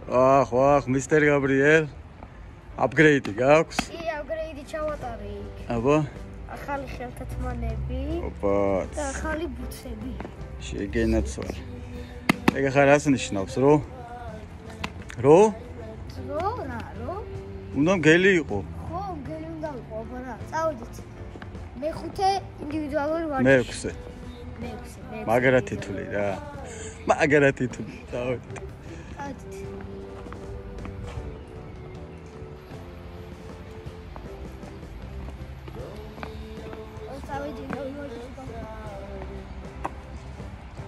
ახ, მისტერ გაბრიელ. Upgrade გაქვს? კი, upgrade ჩავატარე იქ. აბა. ახალი ხელთათმანები. ოპა. და ახალი ბუცები. შეგენაცვალ. ეგ ახლა რას ნიშნავს, რო? რო? უნდა მგელი იყო. ხო, მგელი უნდა იყო, აბა რა, წავიდით. მეხუთე ინდივიდუალური ვარჯიში. მეექვსე. მეექვსე. მაგრა თითული რა. მაგრა თითული, წავიდით.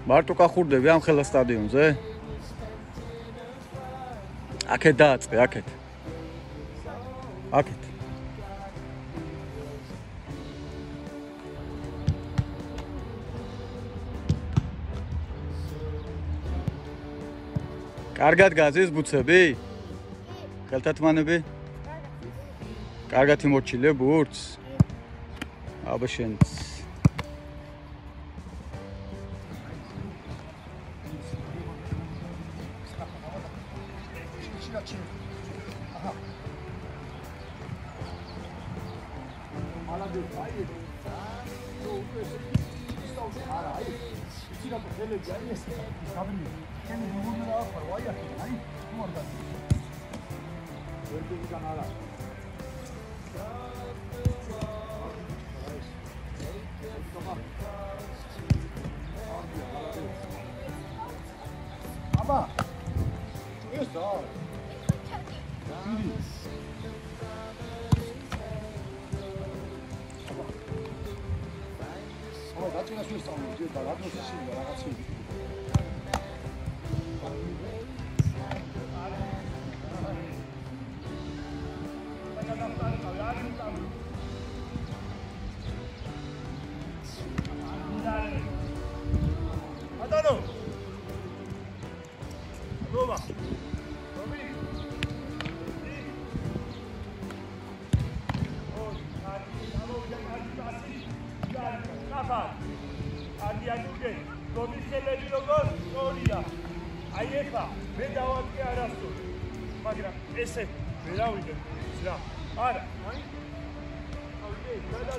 მარტო კახურდები ამ ხელა სტადიონზე? აქეთ დააწყე, აქეთ. აქეთ. კარგად გაზის ბუცები? ხელთათმანები? კარგად იმორჩილე ბურთს? აბა შენც. Aba. Yes, dog. Oh, that's what I was saying. Dude, but that was the shit that I see. Adano. Roma. Robi. Oh, Andianuge, Comicelli Logon, Soria. Aiefa, Vedawat Arasto. Magra, ese, Vedawide. Ara, okay, Nada.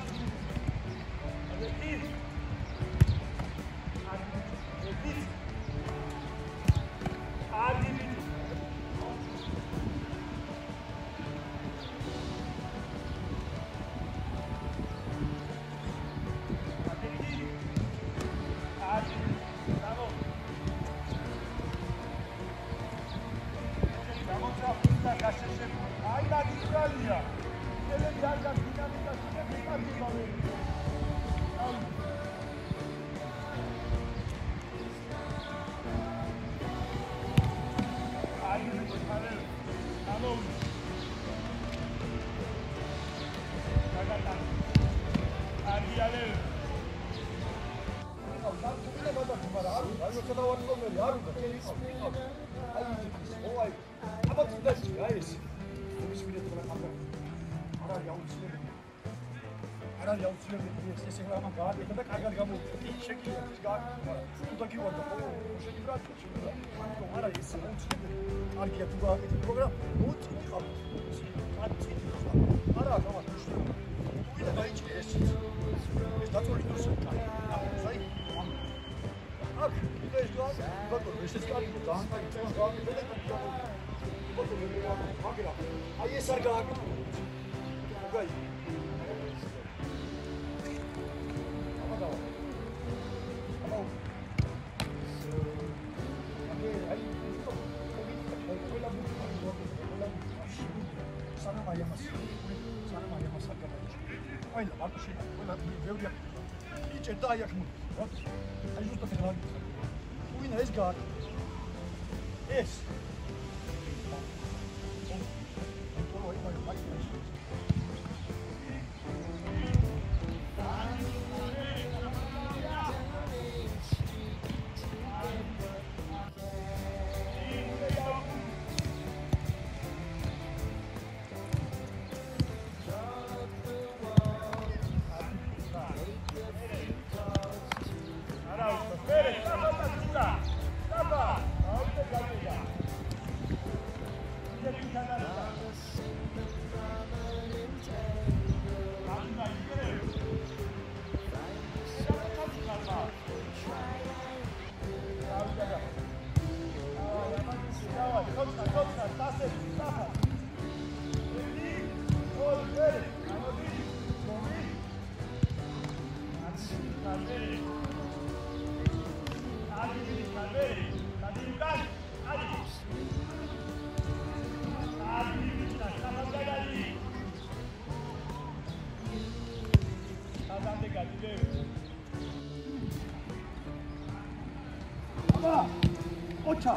Ocha,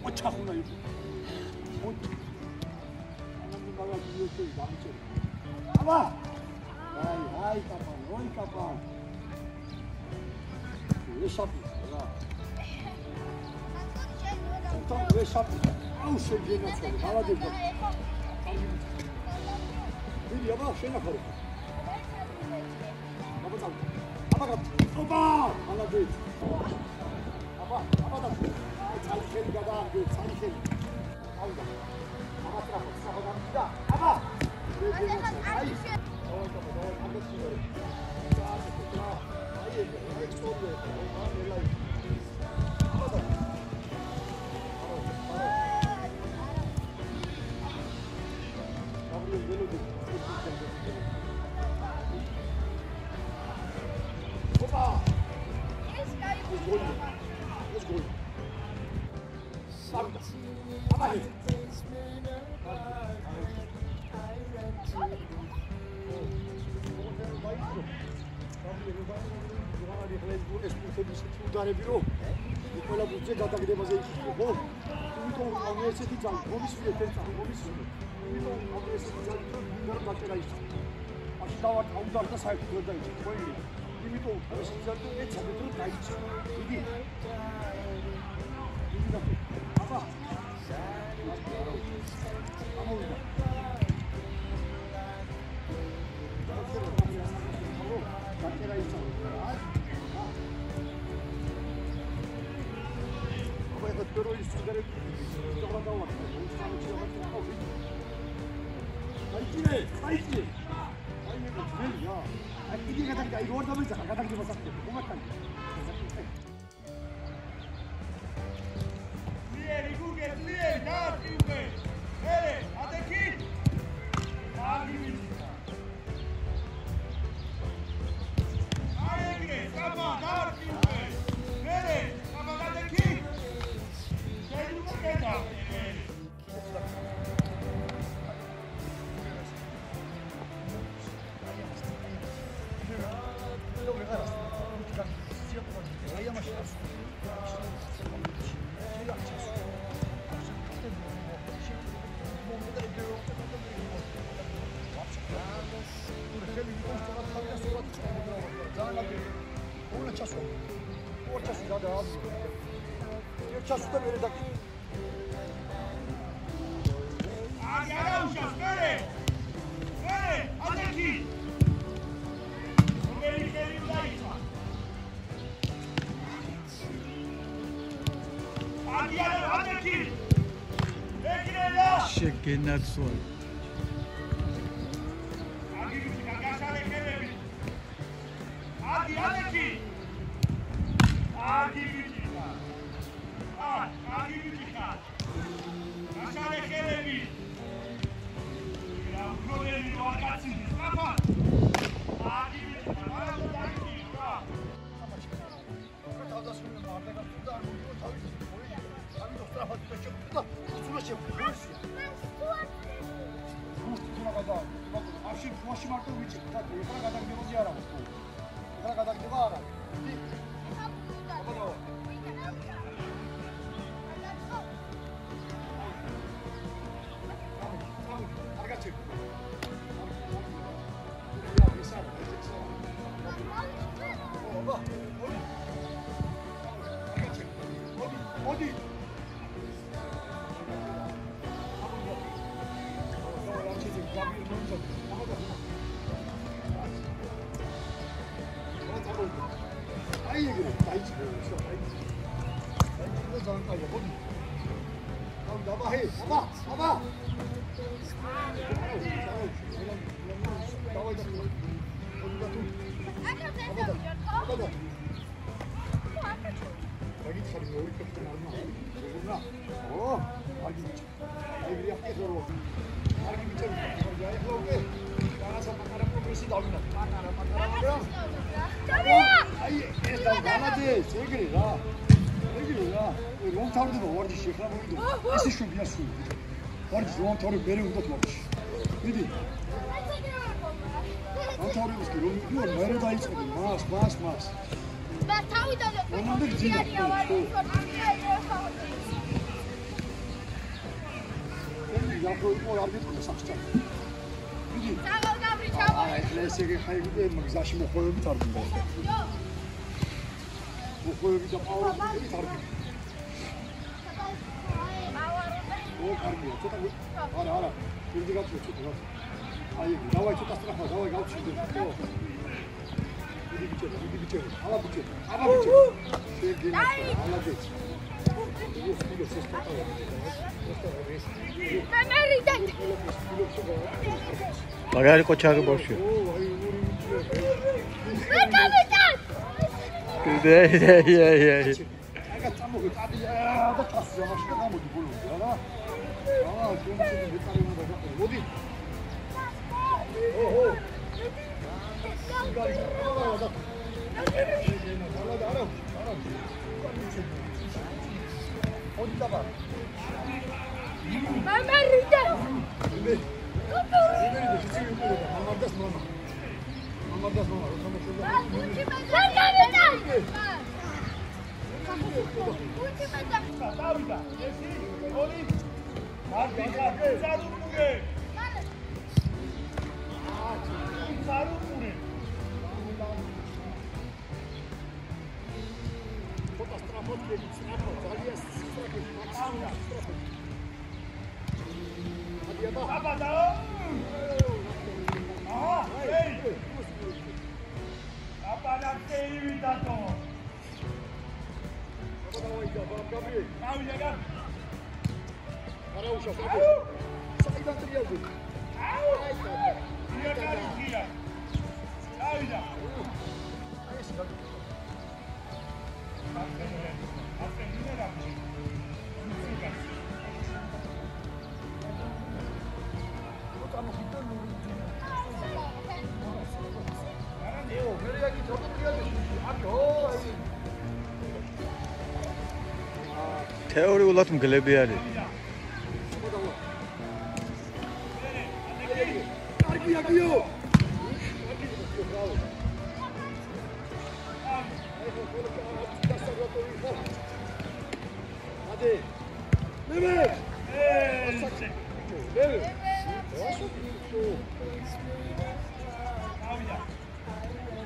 ocha hona ibu. Ocha. Anandu baga diyo ke bamche. Aba. Hai kapan, oi kapan. Ye shapi. Aba. Tam ye shapi. Au shegena tsale. Hala de. Biri aba shena kare. Aba tam. Aba gat. Oba. Hala de. Aba da. Salişeli gadağım değil, salişeli. Alda. Ama trafo, sahadan bir daha. Ama! Hayır. Doğru kapı, doğru. Alda sürüyorum. Hayır, hayır soruyor. Ama da. Kabul böyle Opa! Let's go. Sabda. Abahi. ყველა ბუძე გადაგდებაზე იქნება, ხო? იმიტომ რომ ესეთი ძალა, მომისვლე თერცა, მომისვლე. იმიტომ რომ ესეთი ძალა ვერ გაჭერა ის. მაშინ დავარ და საერთოდ ვერ დაიჭირე, ხო? იმიტომ რომ ესეთი ძალა ეცადე რომ დაიჭირე. იგი აბა. ამოვიდა. გაჭერა ის. Pero il sudare dovrà da ora non stanno ci avanti un po' vai chi ya akili kadar da orada mı kadar kadar gibi basakte kumaktan Lieri Google lieri dar kiuke hele adeki agi Aegre tamam dar kiuke hele tamam adeki Çasuda böyle dakika. Agaruša, spere! Spere! Adeki! Spere, spere, Udarica! Adeki! Ekirela! Şekenak soy. Agirika, gasare kerebi! Adeki! Agirika! Agirika! Gasare kerebi! Problemi ragazzi, Rafa! ხორო. კარგი მიწები. ეხლა უკვე რაღაცა პატარა პროგრესი დავინახე. პატარა, მაგრამ აი ეს დავანადეს, ეგრე რა. ეგრე რა. რომ თავდება ვარჯიში ეხლა მოვიდო. ესე შვებია სულ. ვარჯიში რომ თავი მერე უნდა ვარჯიში. მიდი. რომ თავი უსკი რომ მერე დაიწყები მას. და თავიდან მომამდე გძინა. Yapıyor, o yargı tuttu saçta. Gidi. Tamam, Gabri, çabuk. LSG hayırlı değil mi? Güzel şimdi koyu bir tarafım ben. Bu koyu bir de power bir tarafım. O karmıyor. Çok da ara. Bir de kapıyor, çok da. Hayır, davay çok astra, davay gel şimdi. Gidi bitir. Hala bitir. Şey gelin. Hala geç. მაგარი ყოჩარი ბავშვი. Aga წამოგვი კაბია და წასვლა მაშინ გამოდი ბოლომდე რა. ჩვენი მეტარემო და მოდი. ოჰო. 어디 가봐. 마마리다. თეორიულად მგლები არის. კარგია გიო. ade. Mehmet. Evet.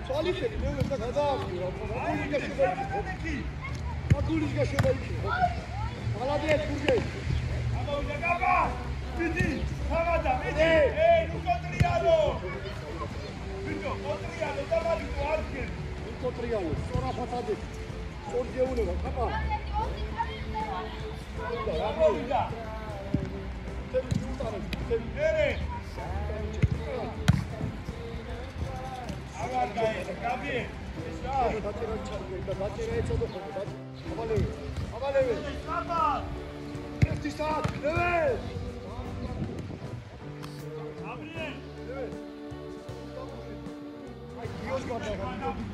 Salih dedi, Mehmet de kaza yapıyor. Maguliga şöyle. Молодец, Бургей. Ama Ugaba. Bitti. Havada. Bitti. Hey, Lucotriano. Bitti. Lucotriano. Tamam, Luarkin. Lucotriano. Sonra patates. Sonra onu da kapa. Havada. Tabii yutarım. Nereye? Avar gayet. Gabi. Avaleve. Eski saat. Evet. Gabriel. Evet. Ay, Dios guarda,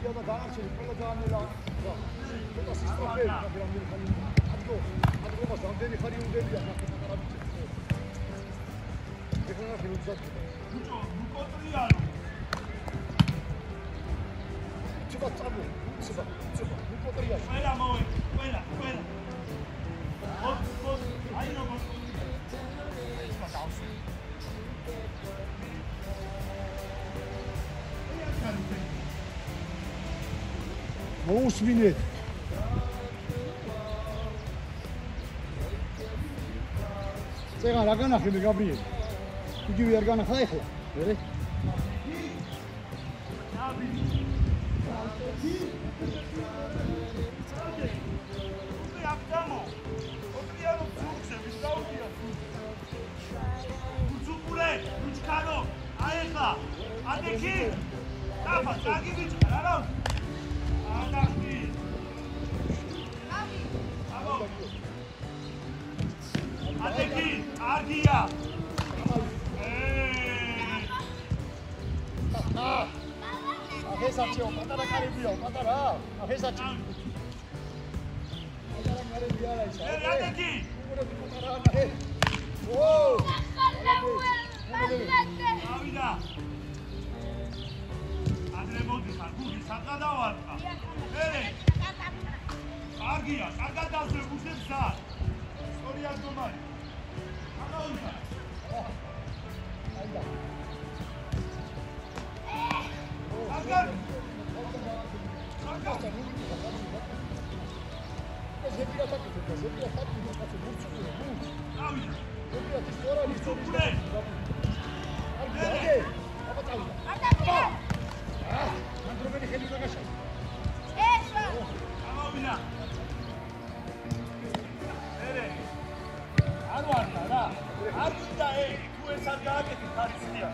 ya da daha şey, böyle daha ne la. Bu da sistem değil. Hadi olmaz. Andeni kariyu dedi ya. Tekrar film uzat. Lucotriano. Çıkart tabu. Çıkart. Lucotriano. Fuera, Moe. Fuera. Vos. Ahí no vos. Mousminit. Цега რა განახები გაბრიელი? იგივე არ განახა ეხლა? ვერე? კარგია. აღესაჩიო, პატარა კარებიო, პატარა. აღესაჩი. პატარა კარებია რა ისე. ადექი. პატარა აჰე. ოუ. ავიდა. ადრე მოდი ხარ, გუგი სადღა დავარტყა. მერე. კარგია, კარგად დავზე გუშებსა. სწორია ზომარი. აღავიდა. აიდა. კარგად. ზებია თაკი, ზებია თაკი, კაცო მურცული, მურც. ავიდა. ზებია სწორად მურცული. აგე, აბა წავიდა. ადაკე. ანდრომენი ხელი დაგაშა. ესა. აღავიდა. მერე. არ ვარდა რა. არ მინდა თუ ეს არ გააკეთე ხარისხია.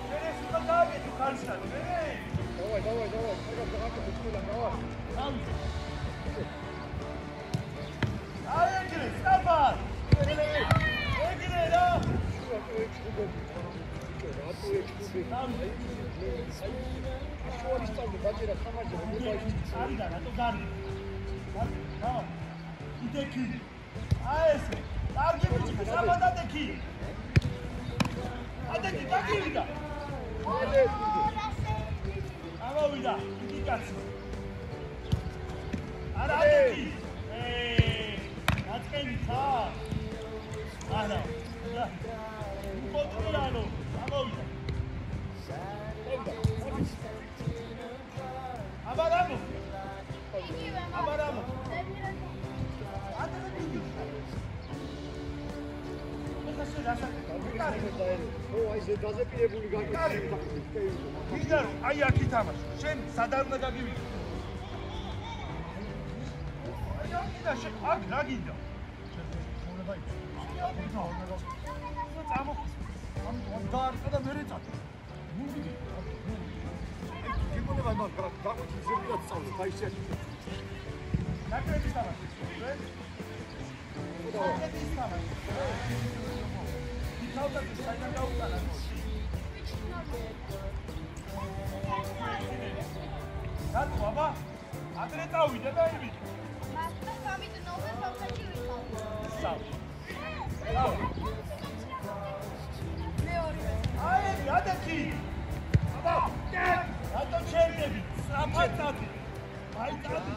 მერე ეს უნდა გააკეთე ხარისხია. მერე. დავაი, კარგად გააკეთე ყველა, დავაი. ავიდა. აეგრე, სტაფან. ეგრე რა. არიდა რატო გარდი? დავა. იდექი. აესე. კარგი ბიჭი, საბადადექი. ადექი, დაგივიდა. ამოვიდა, იგი კაცი. არა ადექი. ნაწყენი ხარ? არა. და. უკოტრიანო, ამოვიდა. აბარამო. აბარამო. ადექი. ეხლა შეიძლება დაზეპირებული გაკეთდა. ვიდარ, აი აქ ითამაშე. შენ სადარ უნდა გაგივიდე? აი აქ და შენ აქ რა გინდა? უნდა იცი. წამოხს. ამ დაარტყა და მერე წადი. მუგი. გიმონება მაგ გაგვიჩი ზებია წავდა, დაიშე. ნაკრების თამაში. ნაკრების თამაში. იქავდა საიდან გაუტანა. რატო ბაბა? ადრე წავიდე და იმით. მასთან გამიდნოვე სოფელში ვიყავ. სამ. მეორე. აი, ადექი. აბა, რატო ჩერდები? საფათათი. აი, წადი.